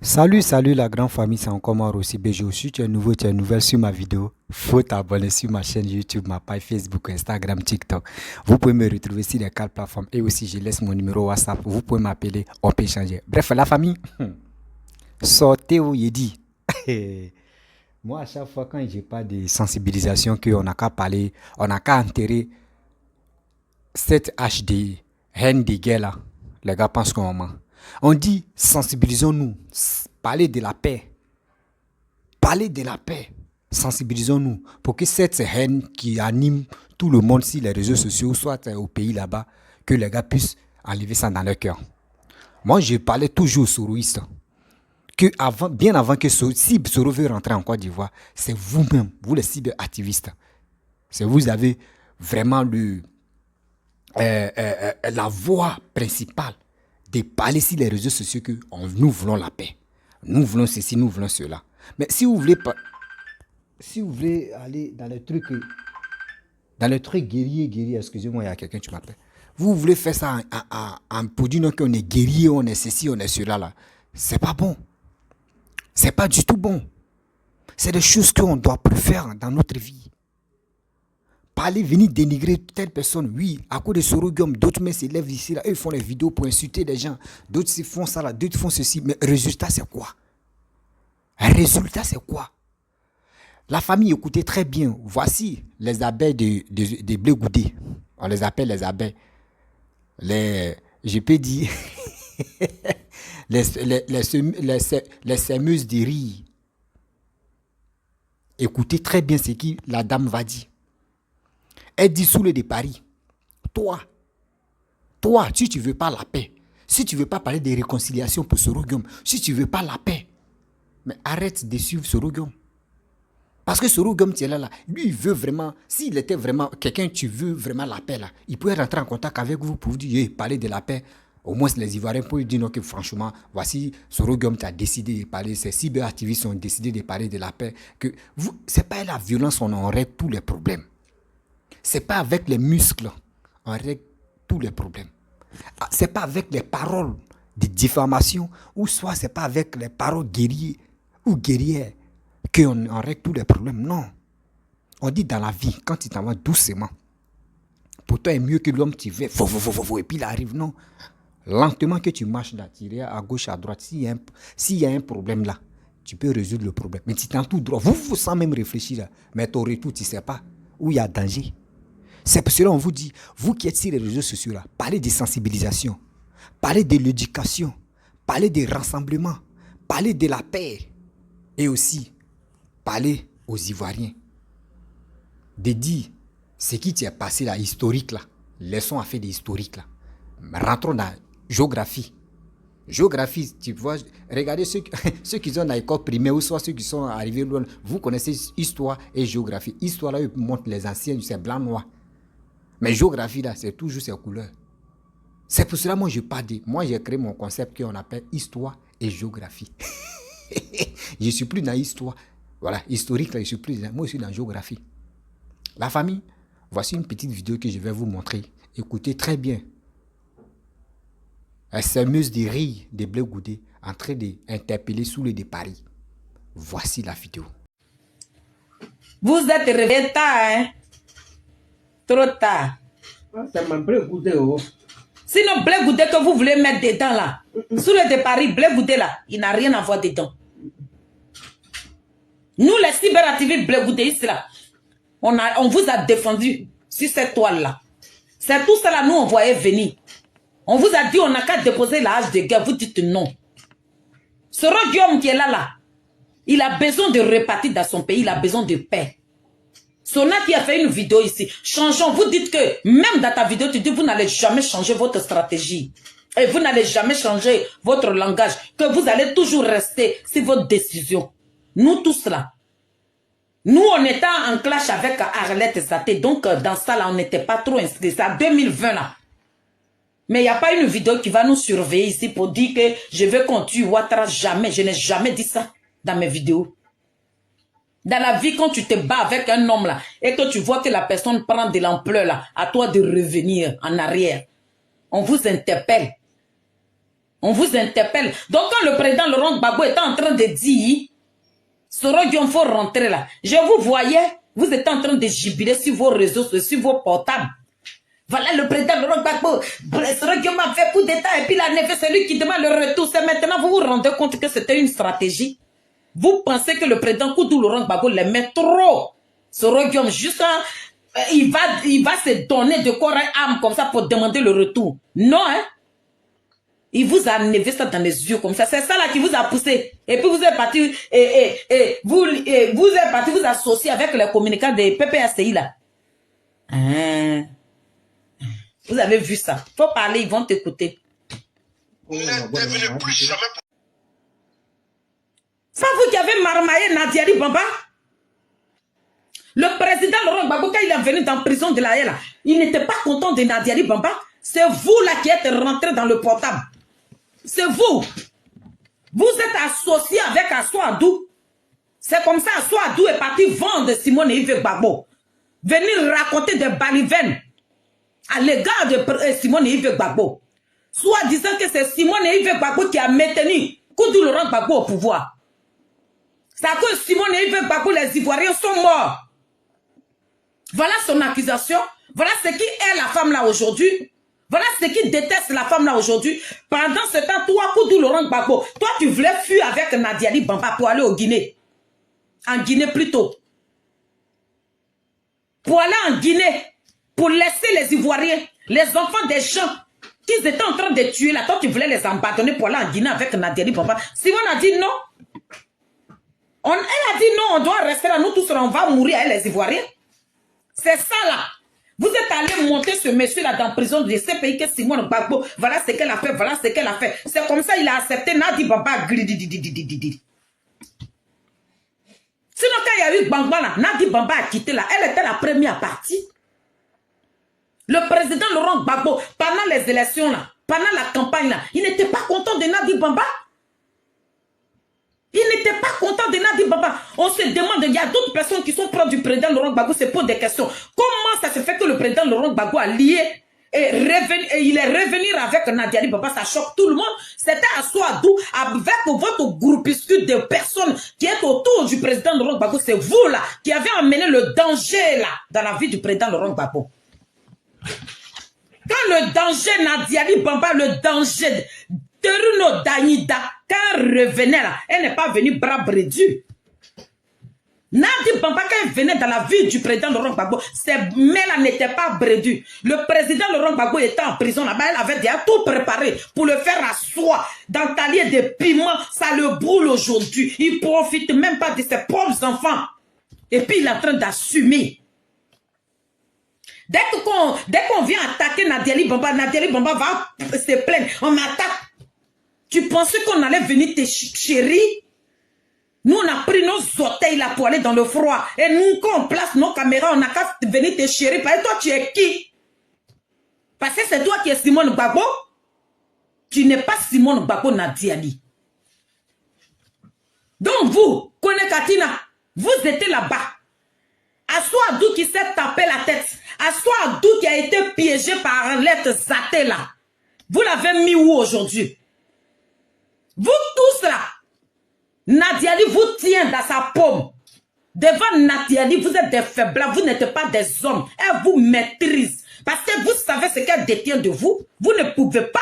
Salut la grande famille, c'est encore moi aussi BG. Si tu es nouveau, tu es nouvelle sur ma vidéo, faut t'abonner sur ma chaîne YouTube, ma page Facebook, Instagram, TikTok. Vous pouvez me retrouver sur les quatre plateformes et aussi je laisse mon numéro WhatsApp. Vous pouvez m'appeler, on peut échanger. Bref, la famille, sortez où il dit. Moi, à chaque fois quand j'ai pas de sensibilisation, qu'on n'a qu'à parler, on n'a qu'à enterrer cette HD, haine des guerres là, les gars pensent qu'on ment. On dit sensibilisons-nous, parler de la paix, parler de la paix, sensibilisons-nous pour que cette haine qui anime tout le monde sur les réseaux sociaux, soit au pays là-bas, que les gars puissent enlever ça dans leur cœur. Moi, je parlais toujours aux Soroistes que avant, bien avant que si Soro veut rentrer en Côte d'Ivoire, c'est vous-même, vous les cyberactivistes. C'est vous avez vraiment la voix principale de parler sur les réseaux sociaux que nous voulons la paix. Nous voulons ceci, nous voulons cela. Mais si vous voulez pas, si vous voulez aller dans les trucs guerriers, excusez-moi, il y a quelqu'un qui m'appelle. Vous voulez faire ça en pour dire qu'on est guerrier, on est ceci, on est cela là. C'est pas bon. C'est pas du tout bon. C'est des choses qu'on ne doit plus faire dans notre vie. Parler, venir dénigrer telle personne, oui, à cause de Sorogum, d'autres mecs s'élèvent ici, là, eux font les vidéos pour insulter des gens, d'autres font ça là, d'autres font ceci, mais le résultat c'est quoi? Le résultat c'est quoi? La famille, écoutez très bien, voici les abeilles de blé goudé, on les appelle les abeilles, je peux dire, les sèmeuses de riz. Écoutez très bien ce que la dame va dire. Elle dit sous le de Paris, toi, si tu ne veux pas la paix, si tu ne veux pas parler de réconciliation pour Sorogum, si tu ne veux pas la paix, mais arrête de suivre Sorogum. Parce que Sorogum, tu es là, lui, il veut vraiment, s'il était vraiment quelqu'un, tu veux vraiment la paix, là, il pourrait rentrer en contact avec vous pour vous dire, hey, parler de la paix. Au moins, les Ivoiriens peuvent dire non, que franchement, voici, Sorogum, tu as décidé de parler, ces cyberactivistes ont décidé de parler de la paix. Ce n'est pas la violence, on en règle tous les problèmes. Ce n'est pas avec les muscles on règle tous les problèmes. Ce n'est pas avec les paroles de diffamation ou soit ce n'est pas avec les paroles guerriers ou guerrières qu'on règle tous les problèmes. Non. On dit dans la vie, quand tu t'en vas doucement, pour toi, il est mieux que l'homme qui va, et puis il arrive. Non. Lentement que tu marches là, tu iras à gauche, à droite. S'il y a un problème là, tu peux résoudre le problème. Mais tu t'en tout droit, vous sans même réfléchir là, mais ton retour, tu ne sais pas où il y a danger. C'est pour cela qu'on vous dit, vous qui êtes sur les réseaux sociaux là, parlez de sensibilisation, parlez de l'éducation, parlez de rassemblement, parlez de la paix et aussi parlez aux Ivoiriens. De dire ce qui t'est passé là, historique là, laissons à faire des historiques là. Rentrons dans la géographie. Géographie, tu vois, regardez ceux qui sont dans l'école primaire ou soit ceux qui sont arrivés loin, vous connaissez histoire et géographie. Histoire là, ils montrent les anciens, c'est blanc-noir. Mais géographie, là, c'est toujours ces couleurs. C'est pour cela, moi, j'ai créé mon concept qu'on appelle histoire et géographie. Je ne suis plus dans l'histoire. Voilà, historique, là, je suis plus dans, moi, je suis dans la géographie. La famille, voici une petite vidéo que je vais vous montrer. Écoutez très bien. Elle s'amuse de rire de blé goudé en train d'interpeller sous les de Paris. Voici la vidéo. Vous êtes réveillé tard, hein? Trop tard. C'est mon blé goudé, oh. Sinon, blé goudé que vous voulez mettre dedans là, sous le de Paris, blé goudé là, il n'a rien à voir dedans. Nous, les cyberactivistes blé goudéistes là, on vous a défendu sur cette toile là. C'est tout ça là, nous on voyait venir. On vous a dit on n'a qu'à déposer la hache de guerre, vous dites non. Ce Guillaume qui est là, il a besoin de repartir dans son pays, il a besoin de paix. Sona qui a fait une vidéo ici, changeons, vous dites que, même dans ta vidéo, tu dis vous n'allez jamais changer votre stratégie. Et vous n'allez jamais changer votre langage, que vous allez toujours rester sur votre décision. Nous tous là, nous on était en clash avec Arlette Zaté, donc dans ça là, on n'était pas trop inscrits, c'est en 2020 là. Mais il n'y a pas une vidéo qui va nous surveiller ici pour dire que je veux qu'on tue Ouattara, jamais, je n'ai jamais dit ça dans mes vidéos. Dans la vie, quand tu te bats avec un homme là, et que tu vois que la personne prend de l'ampleur là, à toi de revenir en arrière. On vous interpelle. On vous interpelle. Donc, quand le président Laurent Gbagbo était en train de dire, Soro Guillaume, faut rentrer là. Je vous voyais, vous êtes en train de jubiler sur vos réseaux, sur vos portables. Voilà le président Laurent Gbagbo. Soro Guillaume a fait coup d'état et puis la nef, c'est lui qui demande le retour. C'est maintenant, vous vous rendez compte que c'était une stratégie. Vous pensez que le président Koudou Laurent Gbagbo l'aimait trop. Soro Guillaume, juste il va se donner de corps et âme comme ça pour demander le retour. Non, hein? Il vous a nevé ça dans les yeux comme ça. C'est ça là qui vous a poussé. Et puis vous êtes parti, vous êtes parti vous associer avec les communicants des PPACI là. Hein? Vous avez vu ça. Faut parler, ils vont t'écouter. C'est vous qui avez marmaillé Nadiali Bamba. Le président Laurent Gbagbo, quand il est venu dans la prison de la Haye, il n'était pas content de Nadiali Bamba. C'est vous là qui êtes rentré dans le portable. C'est vous. Vous êtes associé avec Assoadou. C'est comme ça Assoadou est parti vendre Simone Yves Gbagbo. Venir raconter des balivernes à l'égard de Simone Yves Gbagbo. Soit disant que c'est Simone Yves Gbagbo qui a maintenu Koudou Laurent Gbagbo au pouvoir. C'est à cause de Simone Yves Gbagbo, les Ivoiriens sont morts. Voilà son accusation. Voilà ce qui est la femme là aujourd'hui. Voilà ce qui déteste la femme là aujourd'hui. Pendant ce temps, toi, Koudou Laurent Gbagbo, toi, tu voulais fuir avec Nadiali Bamba pour aller au Guinée. En Guinée plutôt. Pour aller en Guinée. Pour laisser les Ivoiriens, les enfants des gens qu'ils étaient en train de tuer là. Toi, tu voulais les abandonner pour aller en Guinée avec Nadiali Bamba. Simon a dit non. Elle a dit non, on doit rester là. Nous tous, on va mourir avec les Ivoiriens. C'est ça là. Vous êtes allé monter ce monsieur-là dans la prison de ces pays que Simone Gbagbo, voilà ce qu'elle a fait, voilà ce qu'elle a fait. C'est comme ça qu'il a accepté Nadi Bamba. Sinon, quand il y a eu Gbagbo là, Nadi Bamba a quitté là. Elle était la première partie. Le président Laurent Gbagbo, pendant les élections là, pendant la campagne là, il n'était pas content de Nadi Bamba. Il n'était pas content de Nadi Bamba. On se demande, il y a d'autres personnes qui sont proches du président Laurent Gbagbo se posent des questions. Comment ça se fait que le président Laurent Gbagbo a lié et il est revenu avec Nadiali Bamba? Ça choque tout le monde. C'était à Assoadou avec votre groupuscule de personnes qui est autour du président Laurent Gbagbo. C'est vous là qui avez amené le danger là dans la vie du président Laurent Gbagbo. Quand le danger Nadiali Bamba, le danger Teruno Danida, quand elle revenait là, elle n'est pas venue bras bredus. Nadi Bamba, quand elle venait dans la vie du président Laurent Gbagbo, ses mains là n'étaient pas bredus. Le président Laurent Gbagbo était en prison là-bas, elle avait déjà tout préparé pour le faire asseoir dans le talier de piment. Ça le brûle aujourd'hui. Il profite même pas de ses propres enfants. Et puis il est en train d'assumer. Dès qu'on vient attaquer Nadiali Bamba va se plaindre. On m'attaque. Tu pensais qu'on allait venir te chérir? Nous, on a pris nos orteils là pour aller dans le froid. Et nous, quand on place nos caméras, on n'a qu'à venir te chérir. Et toi, tu es qui? Parce que c'est toi qui es Simone Gbagbo. Tu n'es pas Simone Gbagbo Nadiali. Donc vous, Kone Katina, vous étiez là-bas. Assoadou qui s'est tapé la tête. Assoadou qui a été piégé par Arlette Zaté là. Vous l'avez mis où aujourd'hui? Vous tous là, Nadiali vous tient dans sa paume. Devant Nadiali, vous êtes des faibles, vous n'êtes pas des hommes. Elle vous maîtrise. Parce que vous savez ce qu'elle détient de vous. Vous ne pouvez pas.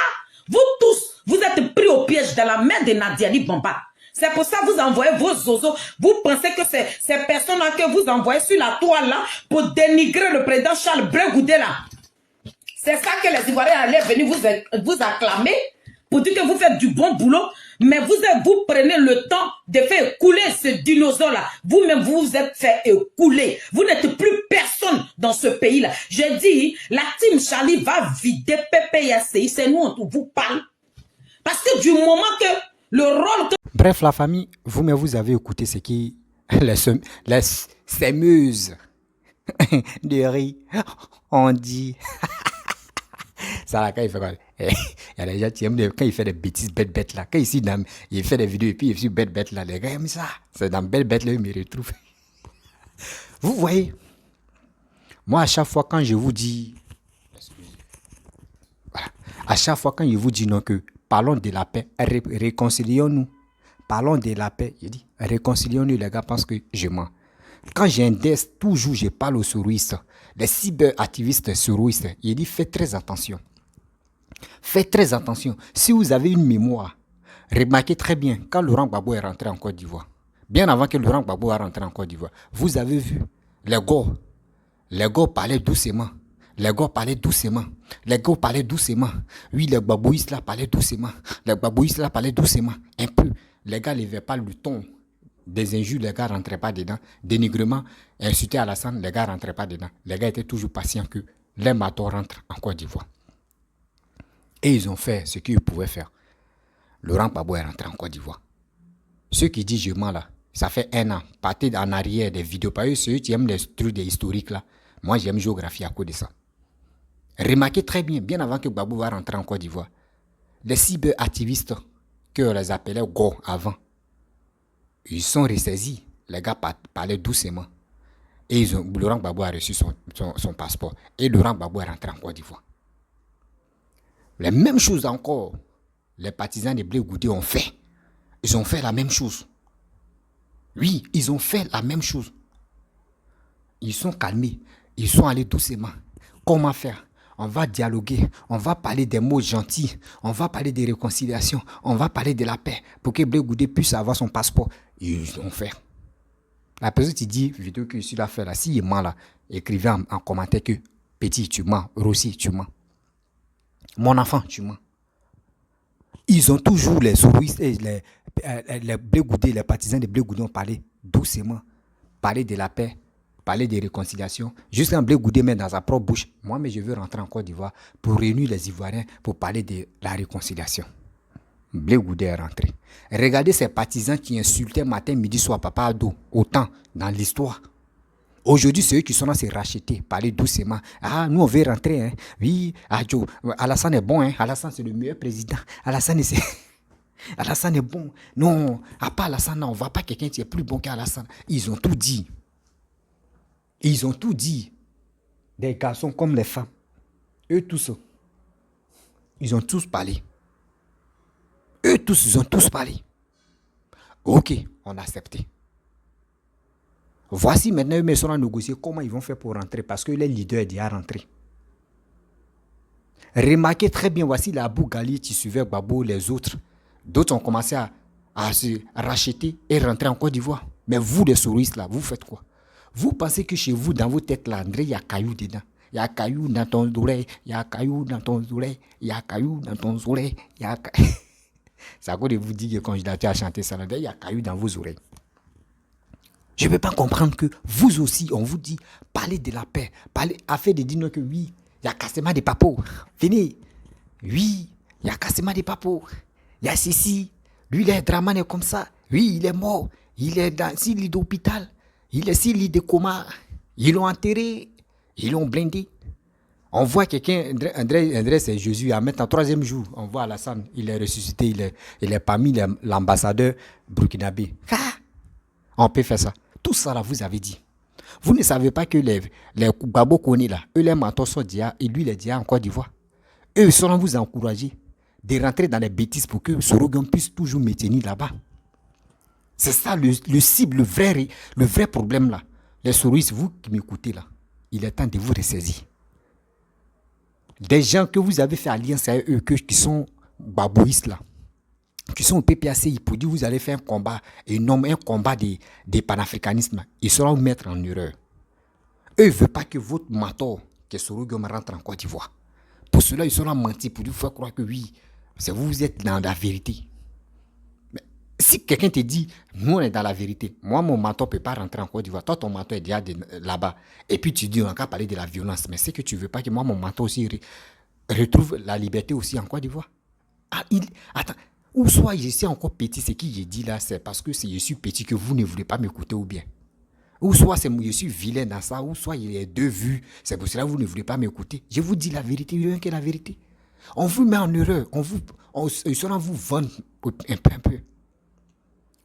Vous tous, vous êtes pris au piège dans la main de Nadiali Bamba. C'est pour ça que vous envoyez vos zozos. Vous pensez que c'est ces personnes-là que vous envoyez sur la toile là pour dénigrer le président Charles Blé Goudé là. C'est ça que les Ivoiriens allaient venir vous acclamer pour dire que vous faites du bon boulot. Mais vous prenez le temps de faire écouler ce dinosaure-là. Vous-même, vous vous êtes fait écouler. Vous n'êtes plus personne dans ce pays-là. Je dis, la team Charlie va vider PPACI. C'est nous, on vous parle. Parce que du moment que le rôle que... Bref, la famille, vous-même, vous avez écouté ce qui... Les semeuses de riz, on dit... Ça là, quand il fait quoi? Il y a des gens qui aiment quand il fait des bêtises bêtes là. Quand ici, il fait des vidéos et puis il fait bête là. Les gars aiment ça. C'est dans bête là, ils me retrouvent. Vous voyez, moi, à chaque fois quand je vous dis... Voilà, à chaque fois quand je vous dis non que parlons de la paix, réconcilions-nous. Parlons de la paix. Je dis, réconcilions-nous, les gars, parce que je mens. Quand j'index, toujours je parle aux souristes, les cyberactivistes souristes, il dit, faites très attention. Faites très attention. Si vous avez une mémoire, remarquez très bien, quand Laurent Gbagbo est rentré en Côte d'Ivoire, bien avant que Laurent Gbagbo soit rentré en Côte d'Ivoire, vous avez vu, les gars parlaient doucement. Les gars parlaient doucement. Les gars parlaient doucement. Oui, les Gbagboïstes là parlaient doucement. Les Gbagboïstes là parlaient doucement. Un peu. Les gars ne levaient pas le ton. Des injures, les gars ne rentraient pas dedans. Dénigrement, insulter Alassane, les gars ne rentraient pas dedans. Les gars étaient toujours patients que les matons rentrent en Côte d'Ivoire. Et ils ont fait ce qu'ils pouvaient faire. Laurent Gbagbo est rentré en Côte d'Ivoire. Ceux qui disent je mens là, ça fait 1 an. Partez en arrière des vidéos. Par eux, ceux qui aiment les trucs des historiques là. Moi, j'aime géographie à cause de ça. Remarquez très bien, bien avant que Gbagbo va rentrer en Côte d'Ivoire, les cyberactivistes, que les appelait Go avant, ils sont ressaisis. Les gars parlaient doucement. Et Laurent Gbagbo a reçu son passeport. Et Laurent Gbagbo est rentré en Côte d'Ivoire. Les mêmes choses encore, les partisans de Blé Goudé ont fait. Ils ont fait la même chose. Oui, ils ont fait la même chose. Ils sont calmés. Ils sont allés doucement. Comment faire? On va dialoguer. On va parler des mots gentils. On va parler de réconciliation. On va parler de la paix pour que Blé Goudé puisse avoir son passeport. Ils l'ont fait. La personne qui dit, vidéo que je suis là fait là, s'il ment là, écrivez en commentaire que petit, tu mens. Rossi, tu mens. Mon enfant, tu mens. Ils ont toujours les souristes et les Blé Goudé, les partisans de Blé Goudé ont parlé doucement. Parler de la paix. Parler de réconciliation, juste un Blé Goudé met dans sa propre bouche. Moi, mais je veux rentrer en Côte d'Ivoire pour réunir les Ivoiriens pour parler de la réconciliation. Blé Goudé est rentré. Regardez ces partisans qui insultaient matin, midi, soir Papa Ado, autant dans l'histoire. Aujourd'hui, c'est eux qui sont là, c'est racheter, parler doucement. Ah, nous, on veut rentrer. Hein. Oui, Adjo, Alassane est bon. Hein. Alassane, c'est le meilleur président. Alassane est bon. Non, à part Alassane, on ne voit pas quelqu'un qui est plus bon qu'Alassane. Ils ont tout dit. Ils ont tout dit. Des garçons comme les femmes. Eux tous. Ils ont tous parlé. Eux tous, ils ont tous parlé. Ok, on a accepté. Voici maintenant, eux, ils sont à négocier comment ils vont faire pour rentrer parce que les leaders sont déjà rentrés. Remarquez très bien, voici la Abou Gali qui suivait Gbagbo, les autres. D'autres ont commencé à se racheter et rentrer en Côte d'Ivoire. Mais vous, les souristes là, vous faites quoi? Vous pensez que chez vous, dans vos têtes là, André, il y a caillou dedans. Il y a caillou dans ton oreille. Il y a caillou dans ton oreille. Il y a caillou dans ton oreille. C'est à cause de vous dire que quand je l'ai à chanter ça, il y a caillou dans vos oreilles. Je ne peux pas comprendre que vous aussi, on vous dit, parlez de la paix. Parlez, afin de dire que oui, il y a cassement des papos. Venez. Oui, il y a cassement des papos. Il y a ceci. Lui, il est dramane comme ça. Oui, il est mort. Il est dans 6 lits d'hôpital. Il est 6 lits de coma. Ils l'ont enterré. Ils l'ont blindé. On voit quelqu'un, André c'est Jésus, à mettre en 3e jour. On voit Alassane, il est ressuscité, il est parmi l'ambassadeur burkinabé. Ah, on peut faire ça. Tout ça là, vous avez dit. Vous ne savez pas que les Gbagbo Kone là, eux les mentors sont déjà, et lui il est déjà en Côte d'Ivoire. Eux ils sont vous encourager de rentrer dans les bêtises pour que Sorogon puisse toujours me tenir là-bas. C'est ça le cible, le vrai problème là. Les souristes, vous qui m'écoutez là, il est temps de vous ressaisir. Des gens que vous avez fait alliance à eux, qui sont babouistes là, qui sont au PPACI, pour dire vous allez faire un combat, un combat des panafricanistes, ils seront vous mettre en erreur. Eux ne veulent pas que votre mentor, que Sorogon rentre en Côte d'Ivoire. Pour cela, ils seront mentis pour vous faire croire que oui, c'est vous êtes dans la vérité. Si quelqu'un te dit, nous on est dans la vérité, moi mon mentor ne peut pas rentrer en Côte d'Ivoire, toi ton mentor est déjà là-bas, et puis tu dis on a qu'à parler de la violence, mais c'est que tu ne veux pas que moi mon mentor aussi retrouve la liberté aussi en Côte d'Ivoire. Ah, attends, ou soit je suis encore petit, ce que j'ai dit là, c'est parce que je suis petit que vous ne voulez pas m'écouter ou bien. Ou soit je suis vilain dans ça, ou soit il y a 2 vues, c'est pour cela que vous ne voulez pas m'écouter. Je vous dis la vérité, rien que la vérité. On vous met en erreur, on vous vend un peu.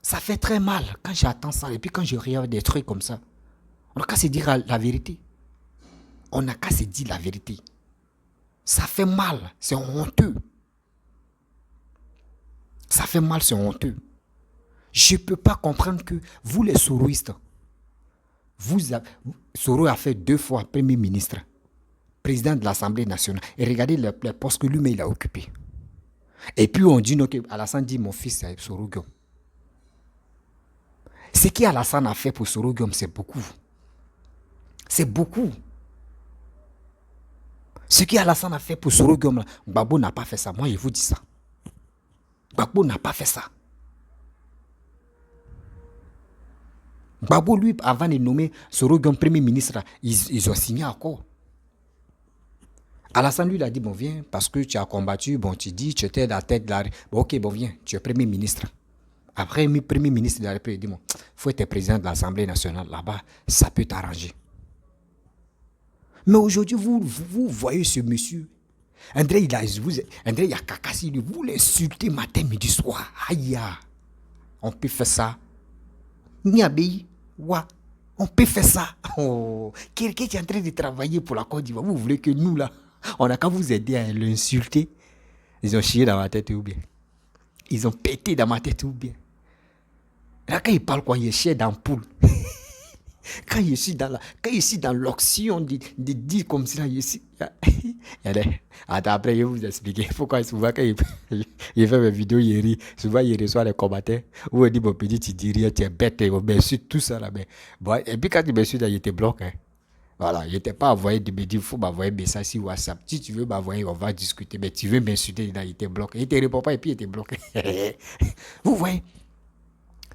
Ça fait très mal quand j'attends ça et puis quand je regarde des trucs comme ça. On n'a qu'à se dire la vérité. On n'a qu'à se dire la vérité. Ça fait mal, c'est honteux. Ça fait mal, c'est honteux. Je ne peux pas comprendre que vous, les soroistes, Soro a fait 2 fois Premier ministre, président de l'Assemblée nationale. Et regardez le poste que lui-même il a occupé. Et puis on dit, non, que Alassane dit, mon fils, c'est Soro Guillaume. Ce qu'Alassane a fait pour Soro Guillaume, c'est beaucoup. C'est beaucoup. Ce qu'Alassane a fait pour Soro Guillaume, Gbagbo n'a pas fait ça. Moi, je vous dis ça. Gbagbo n'a pas fait ça. Gbagbo, lui, avant de nommer Soro Guillaume Premier ministre, ils ont signé un accord. Alassane, lui, il a dit, bon, viens, parce que tu as combattu, bon, tu dis, tu étais à la tête de la... Bon, ok, bon, viens, tu es Premier ministre. Après, Premier ministre de la République, il dit, bon, il faut être président de l'Assemblée nationale, là-bas, ça peut t'arranger. Mais aujourd'hui, vous voyez ce monsieur, André, il a cacassé, vous l'insultez matin, midi, soir. Aïe, on peut faire ça. Niabéi, wa, on peut faire ça. Oh, quelqu'un qui est en train de travailler pour la Côte d'Ivoire, vous voulez que nous, là, on n'a qu'à vous aider à l'insulter. Ils ont chié dans ma tête ou bien. Ils ont pété dans ma tête ou bien. Là, quand il parle quoi, il est chier d'ampoule. Quand je suis dans l'option de dire comme ça, je suis... Attends, après, je vais vous expliquer pourquoi souvent quand il fait mes vidéos, il rit. Souvent, il reçoit les commentaires où il dit, bon, petit, tu dis rien, tu es bête, bien sûr, tout ça là. Mais, bon, et puis quand il me suit, il était bloqué. Hein. Voilà, il n'était pas envoyé de me dire, il faut m'envoyer un message sur WhatsApp. Si tu veux m'envoyer, on va discuter. Mais tu veux m'insulter, il était bloqué. Il ne te répond pas et puis il était bloqué. Vous voyez?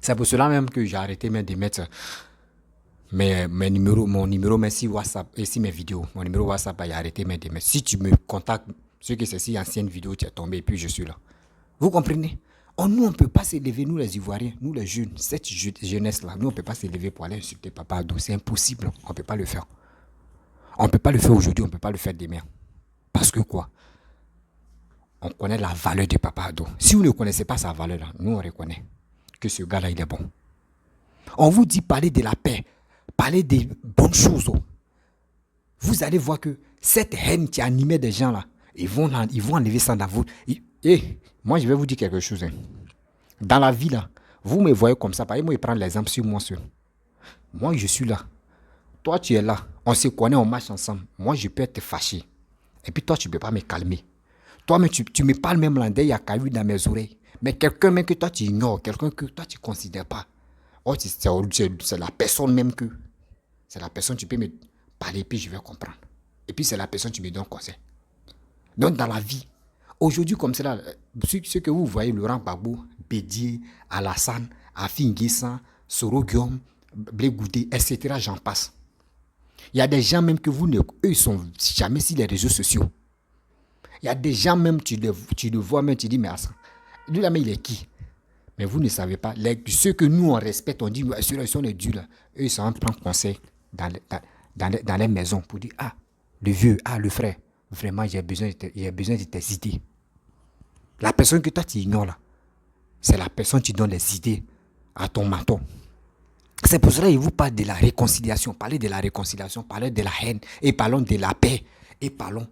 C'est pour cela même que j'ai arrêté même de mettre... mon numéro, mais si WhatsApp, et si mes vidéos, mon numéro WhatsApp, il a arrêté mes démarches. Si tu me contactes, ce que c'est si ancienne vidéo, tu es tombé et puis je suis là. Vous comprenez? Nous, on ne peut pas s'élever, nous les Ivoiriens, nous les jeunes, cette jeunesse-là, nous, on ne peut pas s'élever pour aller insulter Papa Addo. C'est impossible, on ne peut pas le faire. On ne peut pas le faire aujourd'hui, on ne peut pas le faire demain. Parce que quoi? On connaît la valeur de Papa Addo. Si vous ne connaissez pas sa valeur, là, nous, on reconnaît que ce gars-là, il est bon. On vous dit parler de la paix. Parler des bonnes choses. Vous allez voir que cette haine qui animait des gens là, ils vont enlever ça dans vous. Et moi, je vais vous dire quelque chose. Hein. Dans la vie là, vous me voyez comme ça. Par exemple, moi, je prends l'exemple sur moi seul. Moi, je suis là. Toi, tu es là. On se connaît, on marche ensemble. Moi, je peux être fâché. Et puis toi, tu ne peux pas me calmer. Toi, mais tu me parles même là, il y a caillou dans mes oreilles. Mais quelqu'un même que toi, tu ignores, quelqu'un que toi, tu ne considères pas. Oh, c'est la personne même que... C'est la personne, tu peux me parler, puis je vais comprendre. Et puis c'est la personne, tu me donnes conseil. Donc dans la vie, aujourd'hui comme cela, ce que vous voyez, Laurent Gbagbo, Bédié, Alassane, Afi N'Guessan, Soro Guillaume, Blé Goudé, etc., j'en passe. Il y a des gens même que eux, ils sont jamais sur les réseaux sociaux. Il y a des gens même, tu le vois même, tu dis, mais Hassan, lui là, mais il est qui? Mais vous ne savez pas. Ceux que nous, on respecte, on dit, ceux-là, ils sont les dieux là. Eux, ils sont en train de conseil dans les maisons pour dire, ah, le vieux, ah, le frère, vraiment, j'ai besoin de tes idées. La personne que toi, tu ignores là, c'est la personne qui donne les idées à ton maton. C'est pour cela qu'il vous parle de la réconciliation. Parlez de la réconciliation, parlez de la haine, et parlons de la paix, et parlons,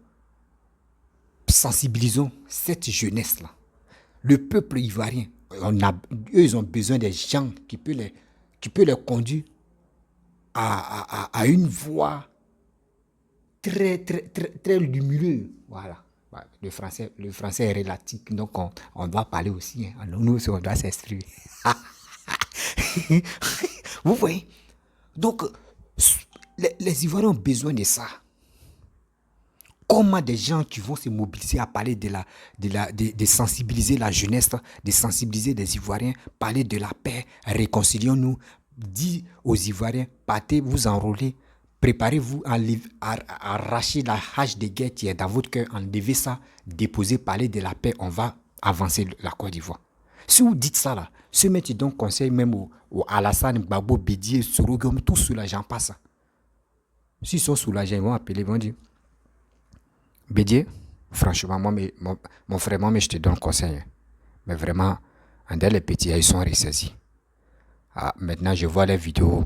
sensibilisons cette jeunesse-là. Le peuple ivoirien, eux, ils ont besoin des gens qui peuvent les conduire à une voie très, très, très, très lumineuse. Voilà. Le français est relatif, donc on doit parler aussi. Hein. Nous aussi, on doit s'exprimer. Vous voyez? Donc, les Ivoiriens ont besoin de ça. Comment des gens qui vont se mobiliser à parler de sensibiliser la jeunesse, de sensibiliser les Ivoiriens, parler de la paix, réconcilions-nous, dit aux Ivoiriens, partez, vous enrôlez, préparez-vous à arracher la hache de guerre qui est dans votre cœur, enlevez ça, déposez, parler de la paix, on va avancer la Côte d'Ivoire. Si vous dites ça là, ceux qui donnent conseil même au Alassane, Gbagbo, Bédié, Soro Guillaume, tous ceux-là, j'en passe. S'ils sont soulagés, ils vont appeler, ils vont dire, Bédié, franchement, mon frère, moi, je te donne conseil. Mais vraiment, les petits, ils sont ressaisis. Ah, maintenant, je vois les vidéos.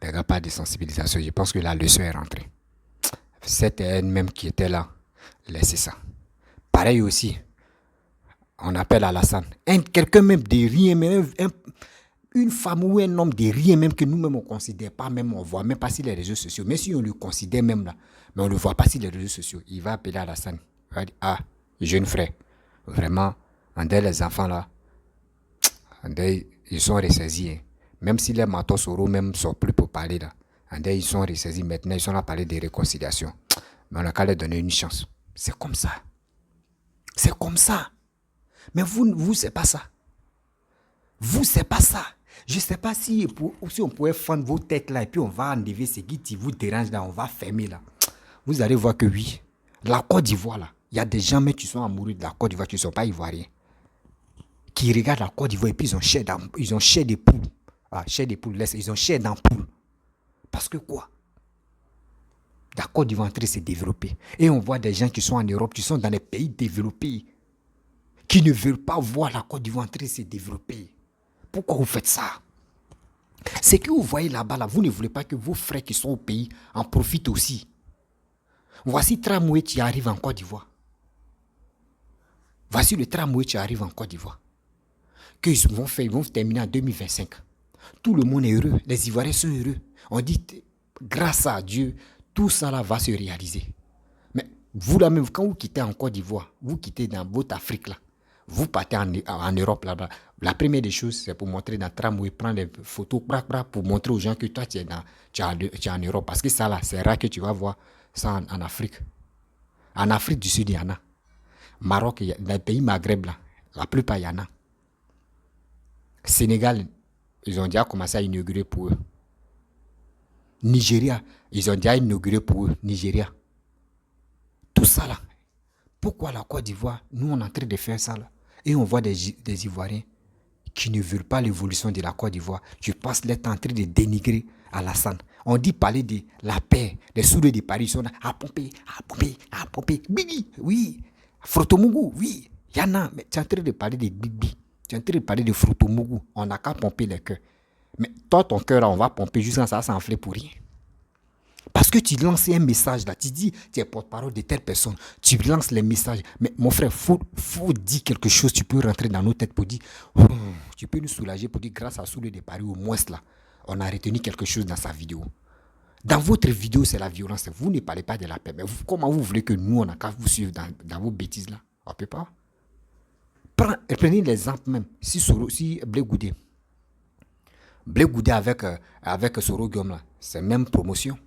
Les gars, pas de sensibilisation. Je pense que la leçon est rentrée. Cette haine même qui était là, laissez ça. Pareil aussi, On appelle Alassane. Quelqu'un même de rien, même une femme ou un homme de rien, même que nous-mêmes on ne considère pas, même on ne voit même pas sur les réseaux sociaux. Mais si on le considère même là, mais on ne le voit pas sur les réseaux sociaux, il va appeler Alassane. Il va dire, ah, jeune frère, vraiment, les enfants là, ils sont ressaisis. Hein. Même si les matos oraux même sont plus pour parler là. Ils sont ressaisis maintenant, ils sont là à parler de réconciliation. Mais on a qu'à leur donner une chance. C'est comme ça. C'est comme ça. Mais vous, c'est pas ça. Vous, c'est pas ça. Je ne sais pas si on pouvait fendre vos têtes là et puis on va enlever ce qui vous dérange là, on va fermer là. Vous allez voir que oui, la Côte d'Ivoire là, il y a des gens mais qui sont amoureux de la Côte d'Ivoire qui ne sont pas ivoiriens. Qui regardent la Côte d'Ivoire et puis ils ont chair des poules. Ah, chair des poules, ils ont chair d'ampoule. Parce que quoi? La Côte d'Ivoire est en train de se développer. Et on voit des gens qui sont en Europe, qui sont dans les pays développés, qui ne veulent pas voir la Côte d'Ivoire en train de se développer. Pourquoi vous faites ça? C'est que vous voyez là-bas, là, vous ne voulez pas que vos frères qui sont au pays en profitent aussi. Voici tramway qui arrive en Côte d'Ivoire. Voici le tramway qui arrive en Côte d'Ivoire. Qu'ils vont faire, ils vont terminer en 2025. Tout le monde est heureux. Les Ivoiriens sont heureux. On dit, grâce à Dieu, tout ça là va se réaliser. Mais vous là même, quand vous quittez en Côte d'Ivoire, vous quittez dans votre Afrique là, vous partez en Europe là-bas. La première des choses, c'est pour montrer dans le tramway, prendre des photos pour montrer aux gens que toi, tu es en Europe. Parce que ça là, c'est rare que tu vas voir ça en Afrique. En Afrique du Sud, il y en a. Maroc, dans les pays Maghreb là, la plupart, il y en a. Sénégal, ils ont déjà commencé à inaugurer pour eux. Nigeria, ils ont déjà inauguré pour eux. Nigeria. Tout ça là. Pourquoi la Côte d'Ivoire, nous on est en train de faire ça là. Et on voit des Ivoiriens qui ne veulent pas l'évolution de la Côte d'Ivoire. Je pense l'être en train de dénigrer Alassane. On dit parler de la paix. Les soudés de Paris sont là à pomper, à pomper, à pomper. Bibi, oui. Frotomougou, oui. Il y en a. Mais tu es en train de parler de Bibi. Tu es en train de parler de Frotomougou. On n'a qu'à pomper les cœurs. Mais toi, ton cœur, on va pomper jusqu'à ça s'enfler pour rien. Parce que tu lances un message là, tu dis, tu es porte-parole de telle personne, tu lances les messages. Mais mon frère, faut dire quelque chose, tu peux rentrer dans nos têtes pour dire, tu peux nous soulager pour dire, grâce à Soulé de Paris, au moins là, on a retenu quelque chose dans sa vidéo. Dans votre vidéo, c'est la violence. Vous ne parlez pas de la paix. Mais comment vous voulez que nous, on a qu'à vous suivre dans vos bêtises là? On ne peut pas. Prenez l'exemple même, si Blé Goudé avec Soro Guillaume là, c'est même promotion.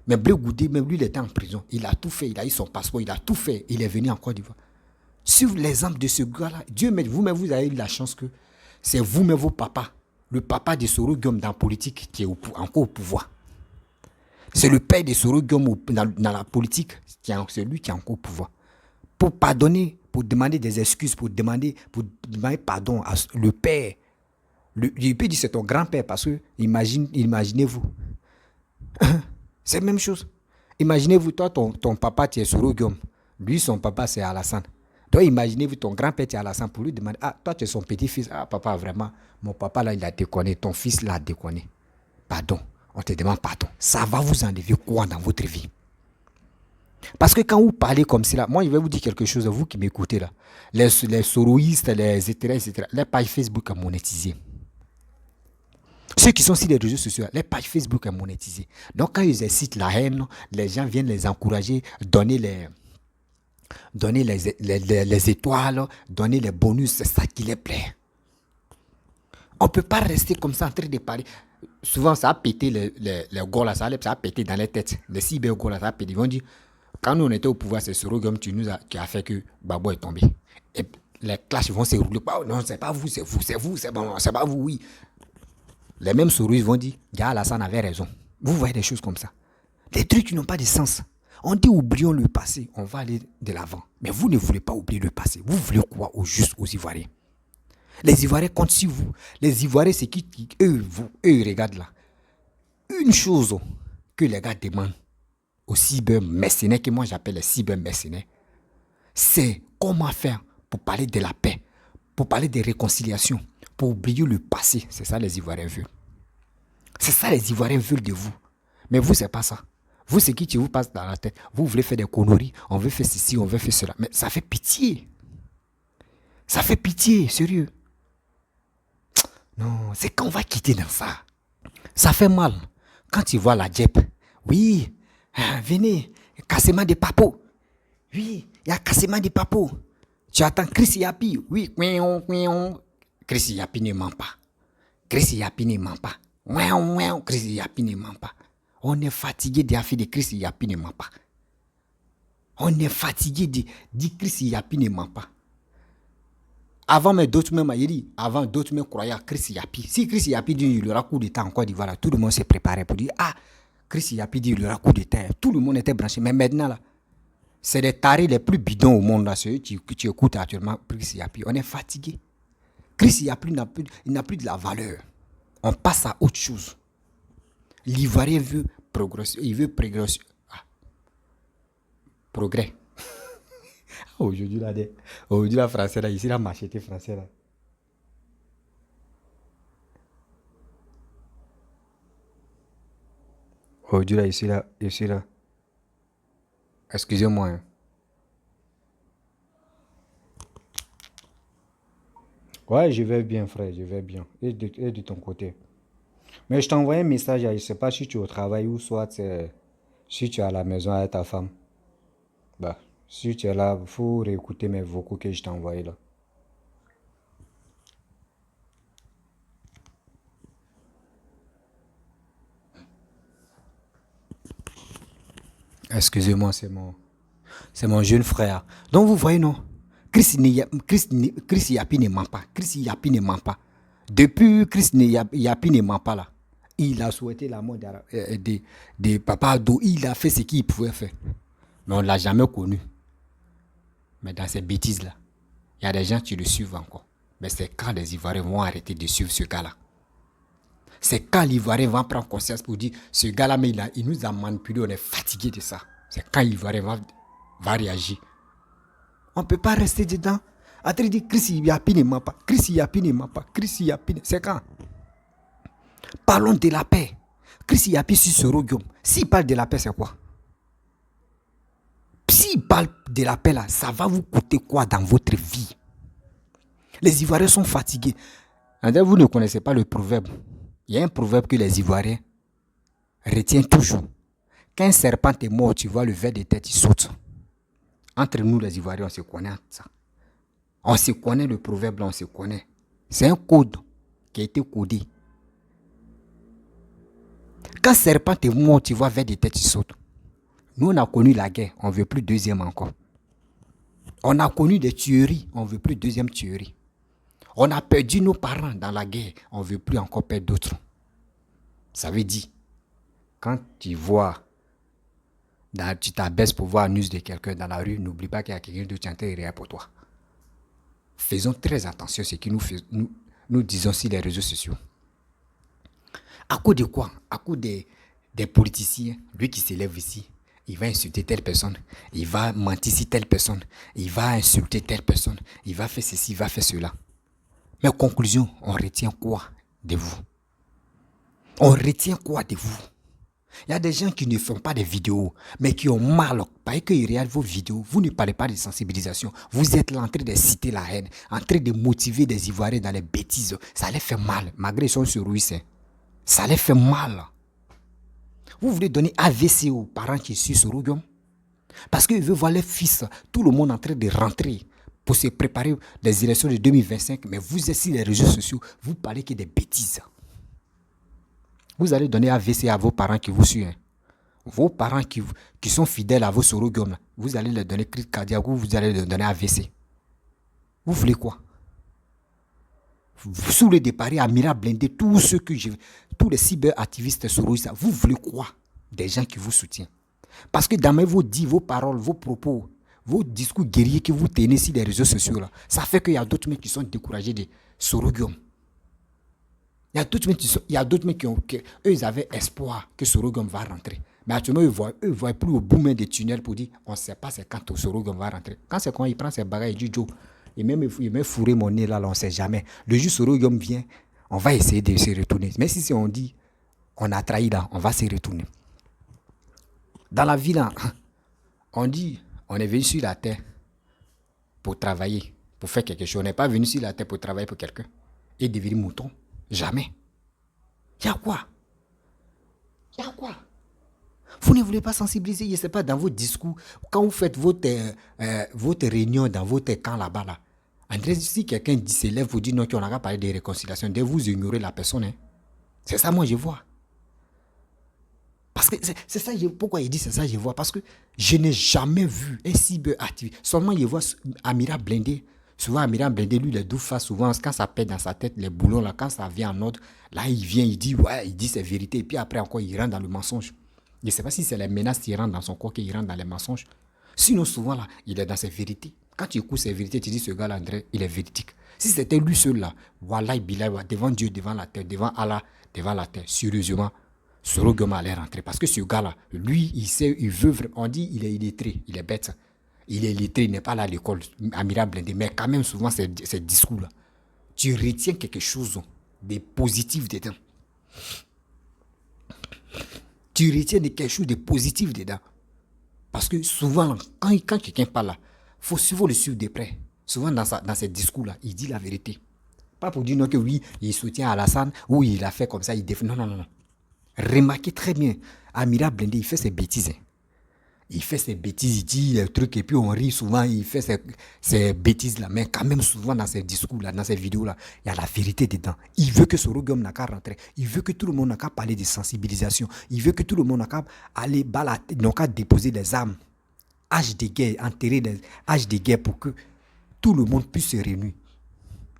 Mais Blé Goudé, même lui, il était en prison. Il a tout fait. Il a eu son passeport. Il a tout fait. Il est venu en Côte d'Ivoire. Suivez l'exemple de ce gars-là. Dieu, mais vous-même, vous avez eu la chance que c'est vous-même, vos papas. Le papa de Soro Guillaume dans la politique qui est encore au pouvoir. C'est le père de Soro Guillaume dans la politique. C'est lui qui est encore au pouvoir. Pour pardonner, pour demander des excuses, pour demander pardon à le père. Il peut dire c'est ton grand-père parce que imaginez-vous. C'est la même chose. Imaginez-vous, toi, ton papa, tu es Soro Guillaume. Lui, son papa, c'est Alassane. Donc, imaginez-vous, ton grand-père, tu es Alassane, pour lui demander, ah, toi, tu es son petit-fils. Ah, papa, vraiment, mon papa, là, il a déconné. Ton fils, là, a déconné. Pardon. On te demande pardon. Ça va vous enlever quoi dans votre vie? Parce que quand vous parlez comme cela, moi, je vais vous dire quelque chose, vous qui m'écoutez, là. Les soroïstes, etc., les pages Facebook à monétiser. Ceux qui sont sur les réseaux sociaux, les pages Facebook sont monétisées. Donc, quand ils incitent la haine, les gens viennent les encourager, donner les étoiles, donner les bonus, c'est ça qui les plaît. On ne peut pas rester comme ça en train de parler. Souvent, ça a pété les gars là, ça a pété dans les têtes. Les cyber-gars là, ça a pété. Ils vont dire, quand nous on était au pouvoir, c'est Soro Guillaume qui a fait que Babo est tombé. Et les clashs vont se rouler. Oh, non, c'est pas vous, c'est vous, c'est bon, c'est pas vous, oui. Les mêmes souris vont dire, Alassane avait raison. Vous voyez des choses comme ça. Des trucs qui n'ont pas de sens. On dit oublions le passé, on va aller de l'avant. Mais vous ne voulez pas oublier le passé. Vous voulez quoi au juste aux Ivoiriens? Les Ivoiriens comptent sur vous. Les Ivoiriens, c'est qui eux, regardent là. Une chose que les gars demandent aux cyber-mercenaires, que moi j'appelle les cyber-mercenaires, c'est comment faire pour parler de la paix, pour parler de réconciliation, pour oublier le passé. C'est ça les Ivoiriens veulent. C'est ça les Ivoiriens veulent de vous. Mais vous, c'est pas ça. Vous, c'est qui vous passe dans la tête. Vous voulez faire des conneries, on veut faire ceci, on veut faire cela. Mais ça fait pitié. Ça fait pitié, sérieux. Non, c'est quand on va quitter dans ça. Ça fait mal. Quand tu vois la Djep, oui, venez, cassement des papos. Oui, il y a cassement des papos. Tu attends Chris Yapi, oui, Chris Yapi ne ment pas. Chris Yapi ne ment pas. Chris Yapi ne ment pas. On est fatigué d'affaires de Chris Yapi ne ment pas. On est fatigué de Chris Yapi ne ment pas. Avant, mais d'autres même, avant d'autres même croyaient à Chris Yapi. Si Chris Yapi dit qu'il y aura coup d'État en Côte d'Ivoire, tout le monde s'est préparé pour dire ah, Chris Yapi dit qu'il y aura coup d'État. Tout le monde était branché. Mais maintenant, là, c'est les tarés les plus bidons au monde, là, ceux qui écoutent actuellement Chris Yapi. On est fatigué. Chris Yapi n'a plus de la valeur. On passe à autre chose. L'Ivoirien veut progresser. Il veut progresser. Ah. Progrès. Aujourd'hui, la français, là, ici, la machette français, là. Aujourd'hui, là, ici, là. Excusez-moi. Hein. Ouais, je vais bien, frère, je vais bien. Et de ton côté. Mais je t'envoie un message, je ne sais pas si tu es au travail ou soit si tu es à la maison avec ta femme. Bah, si tu es là, il faut réécouter mes vocaux que je t'ai envoyés là. Excusez-moi, c'est mon jeune frère. Donc vous voyez, non? Chris Yapi ne ment pas. Chris Yapi ne ment pas. Depuis Chris Yapi ne ment pas là. Il a souhaité la mort de Papa Ado. Il a fait ce qu'il pouvait faire. Mais on ne l'a jamais connu. Mais dans ces bêtises-là, il y a des gens qui le suivent encore. Mais c'est quand les Ivoiriens vont arrêter de suivre ce gars-là. C'est quand l'Ivoirien va prendre conscience pour dire ce gars-là, mais il nous a manipulé, on est fatigué de ça. C'est quand l'Ivoirien va réagir. On ne peut pas rester dedans. Après, dire Chris Yapi ne ment pas. Chris Yapi ne ment pas. Chris Yapi ne... C'est quand? Parlons de la paix. Chris Yapi sur ce roguium. S'il parle de la paix, c'est quoi? S'il parle de la paix là, ça va vous coûter quoi dans votre vie? Les Ivoiriens sont fatigués. Vous ne connaissez pas le proverbe. Il y a un proverbe que les Ivoiriens retiennent toujours. Quand un serpent est mort, tu vois le ver de tête, il saute. Entre nous les Ivoiriens, on se connaît ça. On se connaît le proverbe là, on se connaît. C'est un code qui a été codé. Quand un serpent est mort, tu vois ver de tête, il saute. Nous, on a connu la guerre, on ne veut plus deuxième encore. On a connu des tueries, on ne veut plus deuxième tuerie. On a perdu nos parents dans la guerre, on ne veut plus encore perdre d'autres. Ça veut dire, quand tu vois, tu t'abaisses pour voir la news de quelqu'un dans la rue, n'oublie pas qu'il y a quelqu'un d'autre qui est en train de rire pour toi. Faisons très attention à ce que nous disons sur les réseaux sociaux. À cause de quoi? À cause des politiciens, lui qui s'élève ici, il va insulter telle personne, il va mentir sur telle personne, il va insulter telle personne, il va faire ceci, il va faire cela. Mais conclusion, on retient quoi de vous? On retient quoi de vous? Il y a des gens qui ne font pas des vidéos, mais qui ont mal. Parce qu'ils regardent vos vidéos, vous ne parlez pas de sensibilisation. Vous êtes là en train de citer la haine, en train de motiver des Ivoiriens dans les bêtises. Ça les fait mal, malgré qu'ils sont sur Ruisse. Ça les fait mal. Vous voulez donner AVC aux parents qui sont sur Rougum? Parce qu'ils veulent voir les fils, tout le monde en train de rentrer pour se préparer des élections de 2025. Mais vous êtes sur les réseaux sociaux, vous parlez que des bêtises. Vous allez donner AVC à vos parents qui vous suivent. Vos parents qui sont fidèles à vos sorogums, vous allez leur donner crise cardiaque ou vous allez leur donner AVC. Vous voulez quoi? Sous le départ, Amira blindé, tous les cyberactivistes sorosistes, vous voulez quoi? Des gens qui vous soutiennent. Parce que dans vos dits, vos paroles, vos propos, vos discours guerriers que vous tenez sur les réseaux sociaux, là, ça fait qu'il y a d'autres mecs qui sont découragés de sorogums. Il y a d'autres mecs qui eux avaient espoir que Sorogum va rentrer. Mais actuellement, eux voient plus au bout des tunnels pour dire on ne sait pas c'est quand Sorogum va rentrer. Quand c'est quand il prend ses bagages, il dit Joe, il m'a fourré mon nez là, on ne sait jamais. Le jour Sorogum vient, on va essayer de se retourner. Mais si on dit on a trahi là, on va se retourner. Dans la vie là, on dit on est venu sur la terre pour travailler. pour faire quelque chose. On n'est pas venu sur la terre pour travailler pour quelqu'un et devenir mouton. Jamais. Il y a quoi? Il y a quoi? Vous ne voulez pas sensibiliser, je ne sais pas, dans vos discours, quand vous faites votre réunion dans votre camp là-bas, là, André, si quelqu'un s'élève, vous dit non, qu'on n'a pas parlé de réconciliation, dès vous ignorez la personne. Hein. C'est ça, moi, je vois. Parce que c'est ça, pourquoi il dit c'est ça, je vois. Parce que je n'ai jamais vu un cyberactiviste. Seulement, je vois Amira Blindé. Souvent, Amira Blindé, lui, les doux face, souvent, quand ça pète dans sa tête, les boulons, là, quand ça vient en ordre, là, il vient, il dit, ouais, il dit ses vérités. Et puis après, encore, il rentre dans le mensonge. Je ne sais pas si c'est les menaces qui rentrent dans son corps, qu'il rentre dans les mensonges. Sinon, souvent, là, il est dans ses vérités. Quand tu écoutes ses vérités, tu dis, ce gars-là, André, il est véridique. Si c'était lui seul, là, Wallahi, Bilal, devant Dieu, devant la terre, devant Allah, devant la terre, sérieusement, Soro Goma allait rentrer. Parce que ce gars-là, lui, il sait, il veut, on dit, il est illettré, il est bête. Il est illettré, il n'est pas là à l'école, Amira Blindé. Mais quand même, souvent, ces discours-là, tu retiens quelque chose de positif dedans. Tu retiens quelque chose de positif dedans. Parce que souvent, quand quelqu'un parle là, il faut souvent le suivre de près. Souvent, dans ses discours-là, il dit la vérité. Pas pour dire non que oui, il soutient Alassane, ou il a fait comme ça, il défend. Non, non, non. Remarquez très bien, Amira Blindé, il fait ses bêtises. Il fait ses bêtises, il dit des trucs et puis on rit souvent, il fait ses bêtises-là. Mais quand même, souvent dans ses discours-là, dans ses vidéos-là, il y a la vérité dedans. Il veut que Soro Gom n'a qu'à rentrer. Il veut que tout le monde n'a qu'à parler de sensibilisation. Il veut que tout le monde n'a qu'à aller balader, n'a qu'à déposer des armes. Âge de guerre, enterrer des âges de guerre pour que tout le monde puisse se réunir.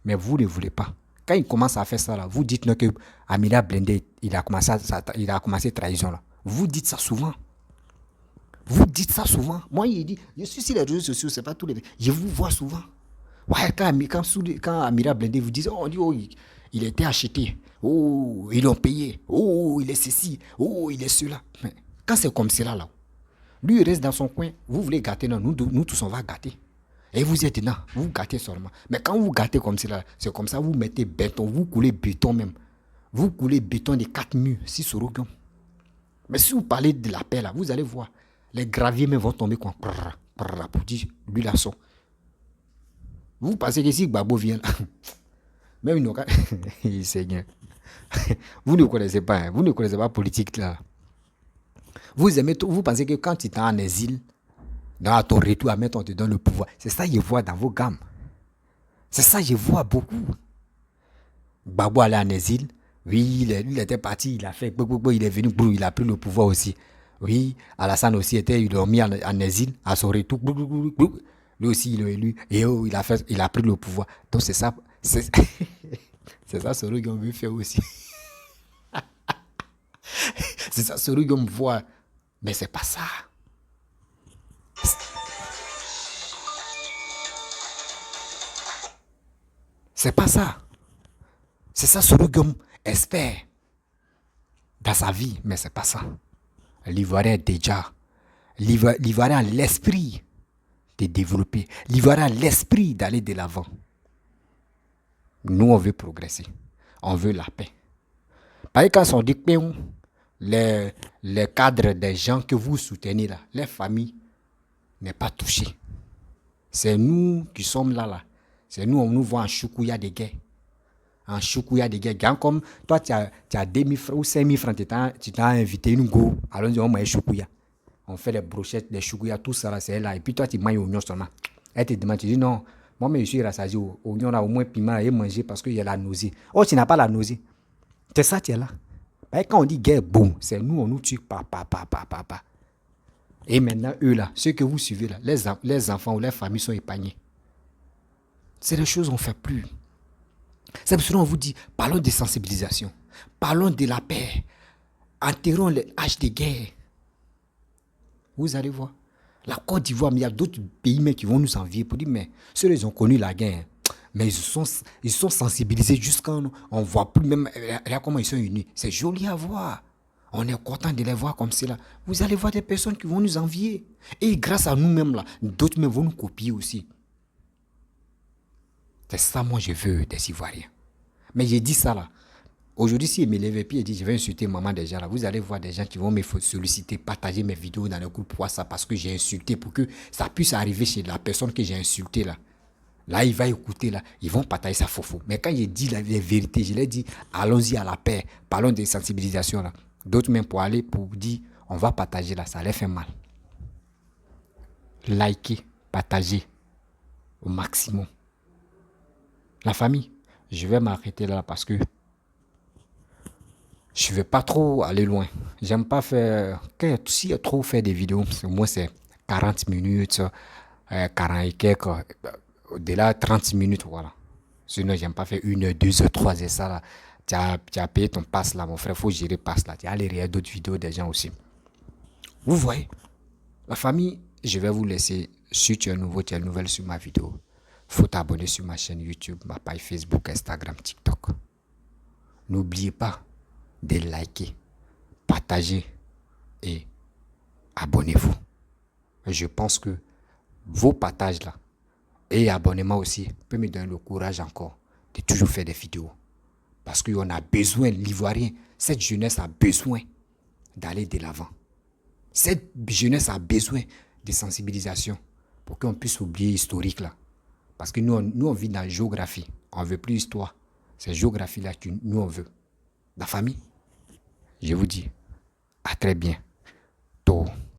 Mais vous ne voulez pas. Quand il commence à faire ça, là, vous dites non, que Amira Blindé, il a commencé trahison. Là. Vous dites ça souvent. Vous dites ça souvent. Moi, il dit, je suis sur les réseaux sociaux, c'est pas tous les. Je vous vois souvent. Ouais, quand Amira Blindé vous dit, oh, il a été acheté. Oh, ils l'ont payé. Oh, il est ceci. Oh, il est cela. Mais quand c'est comme cela, là, lui, il reste dans son coin. Vous voulez gâter, non, nous tous, on va gâter. Et vous êtes dedans, vous gâtez seulement. Mais quand vous gâtez comme cela, c'est comme ça, vous mettez béton, vous coulez béton même. Vous coulez béton de 4 murs, si Soro Gom. Mais si vous parlez de la paix, là, vous allez voir. Les graviers même vont tomber quoi, pour dire, lui la son. Vous pensez que si Gbagbo vient là, même une occasion, Seigneur, vous ne connaissez pas, hein, vous ne connaissez pas politique là. Vous aimez tout, vous pensez que quand tu es en exil, dans ton retour à mettre, on te donne le pouvoir. C'est ça que je vois dans vos gammes. C'est ça que je vois beaucoup. Gbagbo allait en exil. Oui, il était parti, il a fait, il est venu, il a pris le pouvoir aussi. Oui, Alassane aussi ils l'ont mis en exil, à son retour. Lui aussi, il l'a élu. Et il a pris le pouvoir. Donc c'est ça. C'est ça, Soro Gom veut faire aussi. C'est ça, Soro Gom voit. Mais c'est pas ça. C'est pas ça. C'est ça, Soro Gom espère dans sa vie, mais c'est pas ça. L'Ivoirien déjà. L'Ivoirien a l'esprit de développer. L'Ivoirien a l'esprit d'aller de l'avant. Nous, on veut progresser. On veut la paix. Parce que quand on dit que les cadres des gens que vous soutenez là, les familles n'est pas touchées. C'est nous qui sommes là. C'est nous, on nous voit en choukouya de guerre. En choukouya de guerre. Comme toi, tu as 2000 francs ou 5000 francs, tu t'as invité une go. Alors, on mange choukouya. On fait les brochettes, les choukouya, tout ça là, c'est là. Et puis toi, tu manges oignon seulement. Elle te demande, tu dis non, moi, mais je suis rassasié. Oignon là, au moins piment, et manger parce qu'il y a la nausée. Oh, tu n'as pas la nausée. C'est ça, tu es là. Et quand on dit guerre, boum, c'est nous, on nous tue, pa. Et maintenant, eux là, ceux que vous suivez là, les enfants ou les familles sont épargnés. C'est des choses qu'on ne fait plus. C'est pour cela qu'on vous dit, parlons de sensibilisation. Parlons de la paix. Enterrons les haches de guerre. Vous allez voir. La Côte d'Ivoire, mais il y a d'autres pays mais qui vont nous envier pour dire, mais ceux-là, ils ont connu la guerre. Mais ils sont sensibilisés jusqu'à on ne voit plus même regarde comment ils sont unis. C'est joli à voir. On est content de les voir comme cela. Vous allez voir des personnes qui vont nous envier. Et grâce à nous-mêmes, là, d'autres même vont nous copier aussi. C'est ça, moi, je veux des Ivoiriens. Mais j'ai dit ça, là. Aujourd'hui, si je me lève et puis je dis, je vais insulter maman déjà, là, vous allez voir des gens qui vont me solliciter, partager mes vidéos dans le groupe WhatsApp parce que j'ai insulté pour que ça puisse arriver chez la personne que j'ai insultée, là. Là, il va écouter, là, ils vont partager sa faux. Mais quand il dit les vérités, je leur dis, allons-y à la paix, parlons de sensibilisation. Là. D'autres même pour aller, pour dire, on va partager là, ça leur fait mal. Likez, partagez au maximum. La famille, je vais m'arrêter là parce que je ne vais pas trop aller loin. J'aime pas faire, si trop faire des vidéos, moi c'est 40 minutes, 40 et quelques, au-delà 30 minutes, voilà. Sinon, j'aime pas faire 1 heure, 2 heures, 3 heures, ça là. Tu as payé ton passe là, mon frère, il faut gérer passe là. Tu as aller regarder d'autres vidéos des gens aussi. Vous voyez, la famille, je vais vous laisser. Si tu es nouveau, tu es nouvelle sur ma vidéo, faut t'abonner sur ma chaîne YouTube, ma page Facebook, Instagram, TikTok. N'oubliez pas de liker, partager et abonnez-vous. Je pense que vos partages là et abonnements aussi peuvent me donner le courage encore de toujours faire des vidéos. Parce qu'on a besoin, l'Ivoirien, cette jeunesse a besoin d'aller de l'avant. Cette jeunesse a besoin de sensibilisation pour qu'on puisse oublier l'historique là. Parce que nous, on vit dans la géographie. On ne veut plus histoire. C'est géographie là que nous on veut. La famille, je vous dis, à très bientôt.